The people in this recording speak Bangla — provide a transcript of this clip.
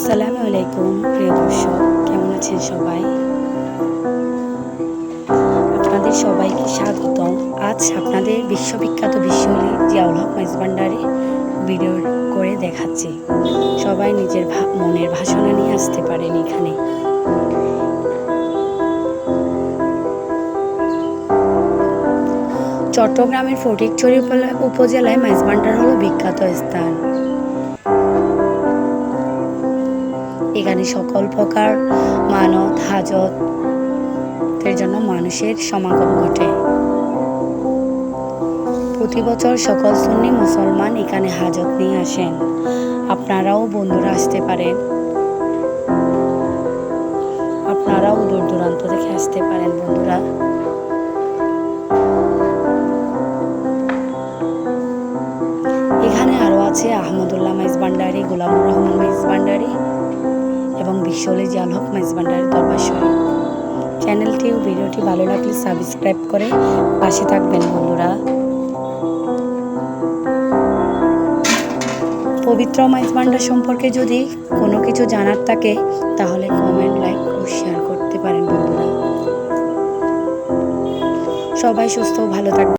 আসসালামু আলাইকুম প্রিয় দর্শক, কেমন আছেন সবাই? আপনাদের সবাইকে স্বাগতম। আজ আপনাদের বিশ্ববিখ্যাত বিশ্বলী জিয়াউল হক মেজবান্ডারি ভিডিও করে দেখাচ্ছি। সবাই নিজের মনের ভাষণা নিয়ে আসতে পারেন এখানে। চট্টগ্রামের ফটিকছড়ি উপজেলায় মেজবান্ডার হলো বিখ্যাত স্থান। এখানে সকল প্রকার মানত হাজতের জন্য মানুষের সমাগম ঘটে। প্রতি বছর সকল সুন্নি মুসলমান এখানে হাজত নিয়ে আসেন। আপনারাও বন্ধুরা আসতে পারেন, আপনারাও দূর দূরান্ত থেকে আসতে পারেন বন্ধুরা। এখানে আরও আছে আহমদুল্লাহ মেজবান্ডারি, গোলামুর রহমান মেজবান্ডারি এবং বিশ্বলী জিয়াউল হক মেজবান্ডারি দরবার শরীফ। চ্যানেলটি ও ভিডিওটি ভালো লাগলে সাবস্ক্রাইব করে পাশে থাকবেন বন্ধুরা। পবিত্র মেজবান্ডার সম্পর্কে যদি কোনো কিছু জানার থাকে তাহলে কমেন্ট, লাইক ও শেয়ার করতে পারেন বন্ধুরা। সবাই সুস্থ ও ভালো থাকবেন।